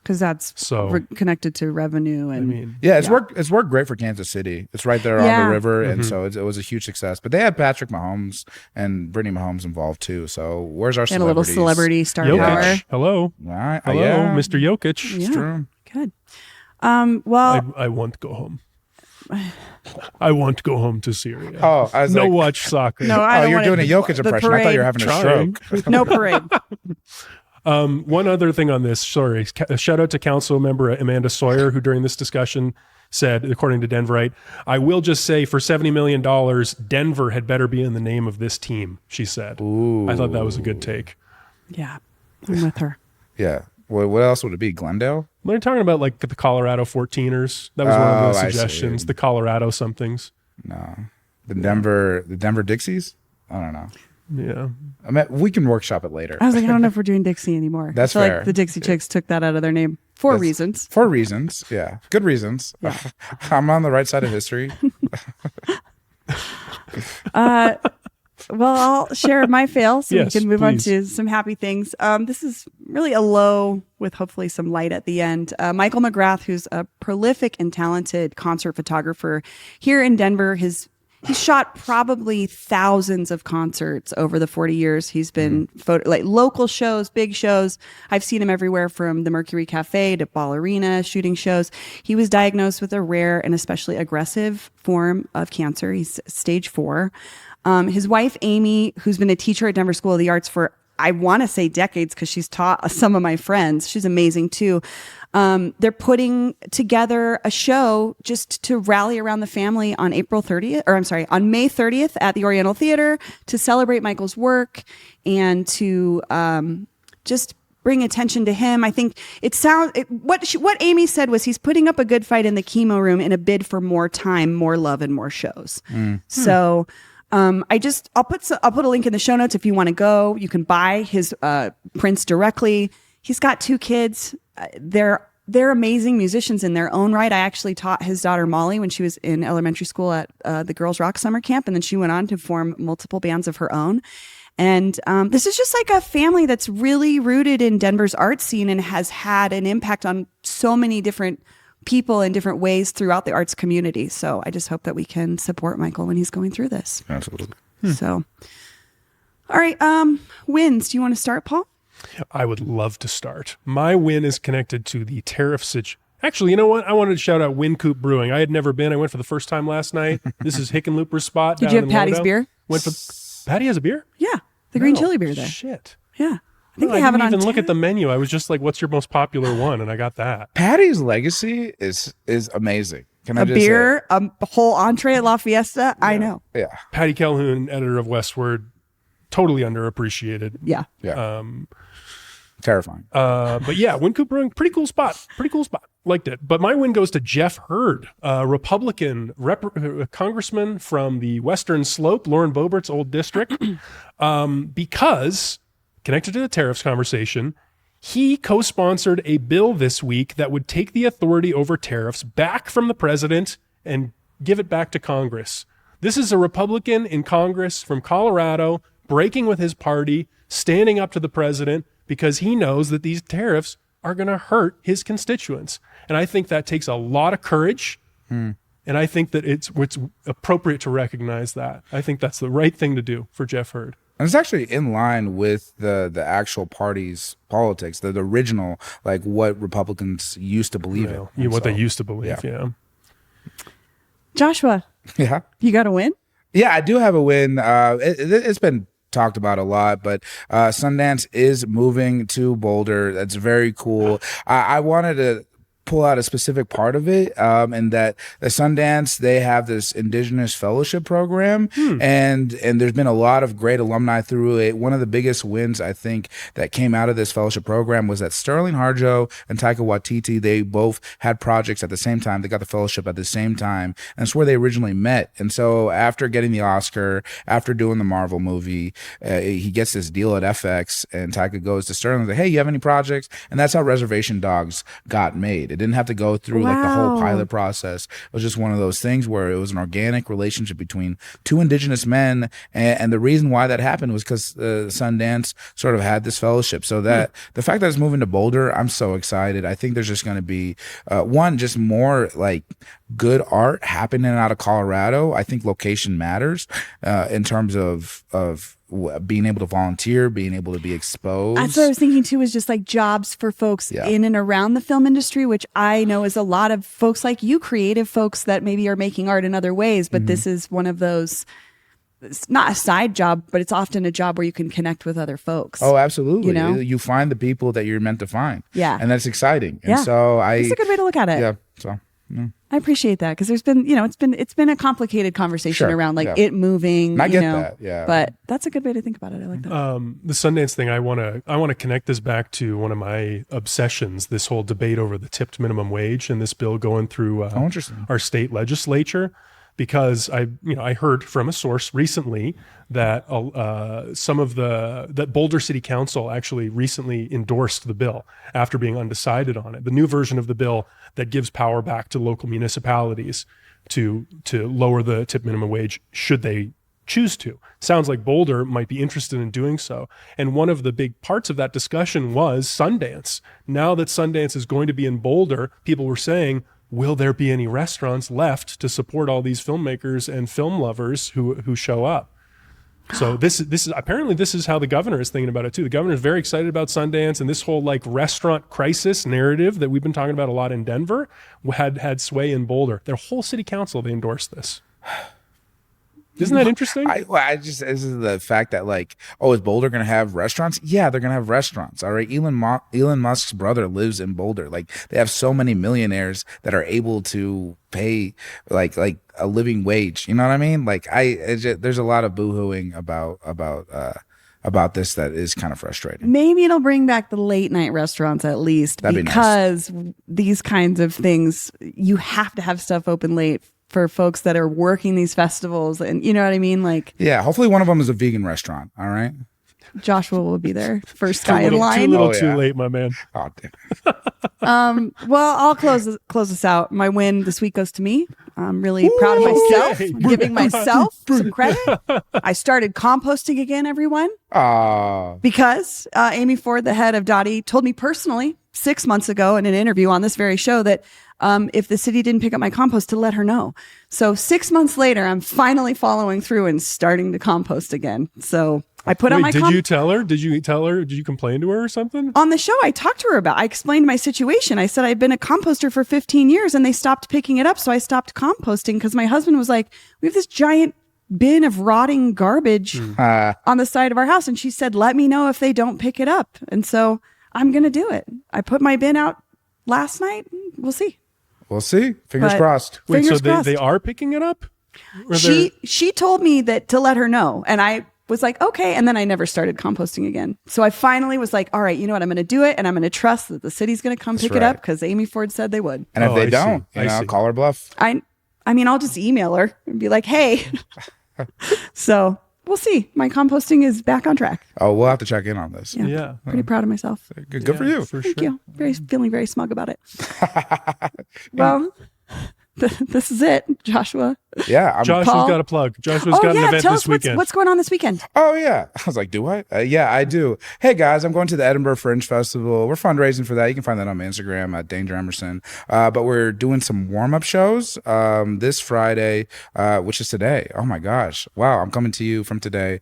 Because that's connected to revenue. And it's worked great for Kansas City. It's right there on the river, and so it was a huge success. But they had Patrick Mahomes and Brittany Mahomes involved too. So where's our and a little celebrity star Jokic. power? Hello, All right. hello, Mr. Jokic. It's true. Good. Well, I want to go home. I want to go home to Syria. Oh, I was no like, watch soccer. no, I don't you're wanna doing a Jokic the impression. I thought you were parade. having a stroke. No parade. One other thing on this, sorry, shout out to council member Amanda Sawyer, who during this discussion said, according to Denverite, I will just say for $70 million, Denver had better be in the name of this team, she said. Ooh. I thought that was a good take. Yeah, I'm with her. Yeah. What else would it be? Glendale? They're talking about like the Colorado 14ers. That was one of the I suggestions, see. the Colorado somethings. No. The Denver Dixies? I don't know. Yeah. I mean, we can workshop it later. I was like, I don't know if we're doing Dixie anymore. That's I feel fair. like the Dixie Chicks took that out of their name for reasons. For reasons, yeah. Good reasons. Yeah. I'm on the right side of history. Well, I'll share my fail so Yes, we can move please. on to some happy things. This is really a low with hopefully some light at the end. Michael McGrath, who's a prolific and talented concert photographer here in Denver, he's shot probably thousands of concerts over the 40 years. He's been like local shows, big shows. I've seen him everywhere from the Mercury Cafe to Ball Arena, shooting shows. He was diagnosed with a rare and especially aggressive form of cancer. He's stage 4. His wife, Amy, who's been a teacher at Denver School of the Arts for, I want to say decades, because she's taught some of my friends. She's amazing too. They're putting together a show just to rally around the family on May 30th at the Oriental Theater to celebrate Michael's work and to just bring attention to him. I think what Amy said was he's putting up a good fight in the chemo room in a bid for more time, more love, and more shows. So. I'll put a link in the show notes if you want to go. You can buy his prints directly. He's got 2 kids. They're amazing musicians in their own right. I actually taught his daughter Molly when she was in elementary school at the Girls Rock Summer Camp, and then she went on to form multiple bands of her own. And this is just like a family that's really rooted in Denver's art scene and has had an impact on so many different people in different ways throughout the arts community. So I just hope that we can support Michael when he's going through this. Absolutely. So, all right. Wins. Do you want to start, Paul? I would love to start. My win is connected to the tariff situation. Actually, you know what? I wanted to shout out Wynkoop Brewing. I had never been. I went for the first time last night. This is Hickenlooper's spot. Did you have Patty's beer? Patty has a beer? Yeah. The green chili beer there. Shit. Yeah. I think they have it on didn't even look tap. at the menu. I was just like, what's your most popular one? And I got that. Patty's legacy is amazing. Can I A just beer, a whole entree at La Fiesta. I know. say? Yeah. Patty Calhoun, editor of Westword, totally underappreciated. Yeah. Yeah. Terrifying. But yeah, Wynkoop Brewing, pretty cool spot. Liked it. But my win goes to Jeff Hurd, a Republican congressman from the Western Slope, Lauren Boebert's old district, because, connected to the tariffs conversation, he co-sponsored a bill this week that would take the authority over tariffs back from the president and give it back to Congress. This is a Republican in Congress from Colorado breaking with his party, standing up to the president because he knows that these tariffs are going to hurt his constituents. And I think that takes a lot of courage. And I think that it's appropriate to recognize that. I think that's the right thing to do for Jeff Hurd. And it's actually in line with the actual party's politics, the original, like what Republicans used to believe in. What they used to believe, yeah. Joshua, Yeah. you got a win? Yeah, I do have a win. It's been talked about a lot, but Sundance is moving to Boulder. That's very cool. I wanted to pull out a specific part of it, and that the Sundance, they have this Indigenous fellowship program, and there's been a lot of great alumni through it. One of the biggest wins, I think, that came out of this fellowship program was that Sterling Harjo and Taika Waititi, they both had projects at the same time. They got the fellowship at the same time, and that's where they originally met. And so after getting the Oscar, after doing the Marvel movie, he gets this deal at FX, and Taika goes to Sterling and says, hey, you have any projects? And that's how Reservation Dogs got made. It didn't have to go through like the whole pilot process. It was just one of those things where it was an organic relationship between two Indigenous men, and the reason why that happened was because Sundance sort of had this fellowship. So that the fact that it's moving to Boulder, I'm so excited. I think there's just going to be just more like good art happening out of Colorado. I think location matters in terms of being able to volunteer, being able to be exposed. That's what I was thinking too, is just like jobs for folks in and around the film industry, which I know is a lot of folks like you, creative folks that maybe are making art in other ways, but this is one of those, it's not a side job, but it's often a job where you can connect with other folks. Oh, absolutely. You know? You find the people that you're meant to find. Yeah. And that's exciting. And so it's a good way to look at it. Yeah. So I appreciate that, because there's been, it's been a complicated conversation around like it moving. I get that, yeah. But that's a good way to think about it. I like that. The Sundance thing, I want to connect this back to one of my obsessions, this whole debate over the tipped minimum wage and this bill going through our state legislature, because I heard from a source recently that that Boulder City Council actually recently endorsed the bill after being undecided on it. The new version of the bill that gives power back to local municipalities to lower the tip minimum wage should they choose to. Sounds like Boulder might be interested in doing so. And one of the big parts of that discussion was Sundance. Now that Sundance is going to be in Boulder, people were saying, will there be any restaurants left to support all these filmmakers and film lovers who show up? So this is apparently this is how the governor is thinking about it too. The governor is very excited about Sundance, and this whole like restaurant crisis narrative that we've been talking about a lot in Denver had sway in Boulder. Their whole city council, they endorsed this. Isn't that interesting? This is the fact that like, is Boulder going to have restaurants? Yeah, they're going to have restaurants. All right. Elon Musk's brother lives in Boulder. Like, they have so many millionaires that are able to pay like a living wage. You know what I mean? Like there's a lot of boohooing about this that is kind of frustrating. Maybe it'll bring back the late night restaurants at least. That'd because these kinds of things, you have to have stuff open late for folks that are working these festivals, and you know what I mean? Like, yeah, hopefully one of them is a vegan restaurant. All right. Joshua will be there, first guy in line. Too late, my man. Oh, damn. Well, I'll close this out. My win this week goes to me. I'm really proud of myself, giving myself some credit. I started composting again, everyone. Because Amy Ford, the head of Dottie, told me personally 6 months ago in an interview on this very show that if the city didn't pick up my compost, to let her know. So 6 months later, I'm finally following through and starting to compost again. So I put on my Did you tell her? Did you complain to her or something? On the show, I talked to her I explained my situation. I said I'd been a composter for 15 years and they stopped picking it up. So I stopped composting because my husband was like, we have this giant bin of rotting garbage on the side of our house. And she said, let me know if they don't pick it up. And so I'm going to do it. I put my bin out last night. We'll see. We'll see. Fingers crossed. Wait, so they are picking it up? She told me that to let her know. And I was like, okay. And then I never started composting again. So I finally was like, all right, you know what? I'm going to do it. And I'm going to trust that the city's going to come pick it up because Amy Ford said they would. And if they don't, call her bluff. I mean, I'll just email her and be like, hey. So we'll see. My composting is back on track. Oh, we'll have to check in on this. Yeah. Pretty proud of myself. Good for you. For Thank you. Feeling very smug about it. Well, this is it, Joshua. Yeah. Joshua's got a plug. Joshua's got an event tell this us weekend. what's going on this weekend. Oh, yeah. I was like, do I? Yeah, I do. Hey, guys, I'm going to the Edinburgh Fringe Festival. We're fundraising for that. You can find that on my Instagram at Danger Emerson. But we're doing some warm-up shows this Friday, which is today. Oh, my gosh. Wow, I'm coming to you from today.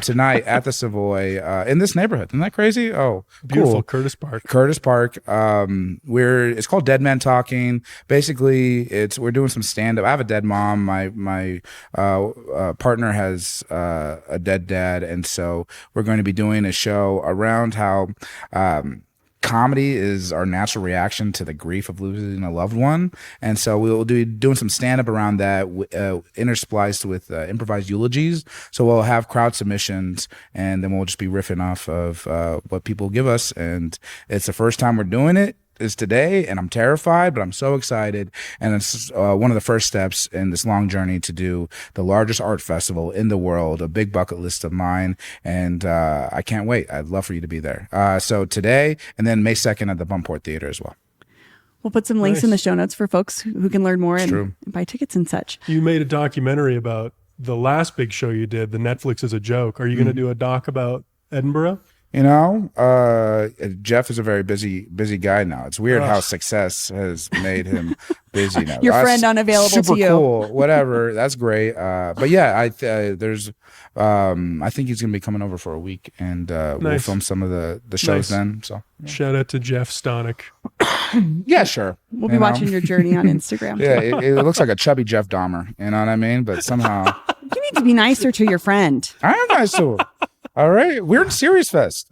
Tonight at the Savoy in this neighborhood. Isn't that crazy? Oh, Beautiful. cool. Curtis Park. Curtis Park. It's called Dead Man Talking. Basically, we're doing some stand-up. I have a dead mom. My partner has a dead dad, and so we're going to be doing a show around how comedy is our natural reaction to the grief of losing a loved one. And so we'll be doing some stand-up around that, interspliced with improvised eulogies. So we'll have crowd submissions, and then we'll just be riffing off of what people give us. And it's the first time we're doing it. Is today, and I'm terrified, but I'm so excited. And it's one of the first steps in this long journey to do the largest art festival in the world, a big bucket list of mine, and I can't wait. I'd love for you to be there. So today, and then May 2nd at the Bumport Theater as well. We'll put some links in the show notes for folks who can learn more and buy tickets and such. You made a documentary about the last big show you did, the Netflix is a Joke. Are you going to do a doc about Edinburgh? You know, Jeff is a very busy guy now. It's weird how success has made him busy now. Your friend unavailable super to you. Cool, whatever. That's great. But yeah, I think he's gonna be coming over for a week, and we'll film some of the shows then. So shout out to Jeff Stonick. Yeah, sure. We'll be watching your journey on Instagram. Yeah, it looks like a chubby Jeff Dahmer. You know what I mean? But somehow you need to be nicer to your friend. I am nice to him. All right, we're in Series Fest.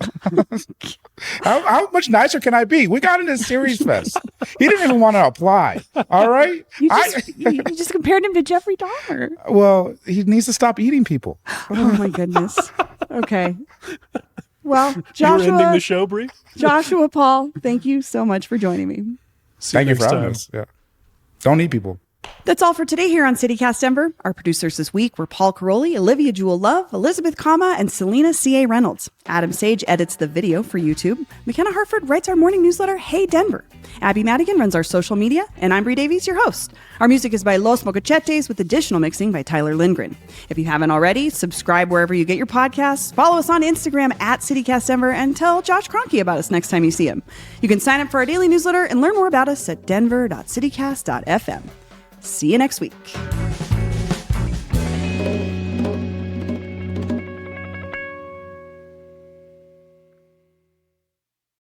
How much nicer can I be? We got into Series Fest. He didn't even want to apply. All right, you just compared him to Jeffrey Dahmer. Well, he needs to stop eating people. Oh my goodness. Okay. Well, You're ending the show, Bree? Joshua, Paul, thank you so much for joining me. Thank you for having us. Yeah, don't eat people. That's all for today here on CityCast Denver. Our producers this week were Paul Karolyi, Olivia Jewel Love, Elizabeth Kama, and Selena C.A. Reynolds. Adam Sage edits the video for YouTube. McKenna Hartford writes our morning newsletter, Hey Denver. Abby Madigan runs our social media, and I'm Bree Davies, your host. Our music is by Los Mocochetes with additional mixing by Tyler Lindgren. If you haven't already, subscribe wherever you get your podcasts, follow us on Instagram at CityCast Denver, and tell Josh Kroenke about us next time you see him. You can sign up for our daily newsletter and learn more about us at denver.citycast.fm. See you next week.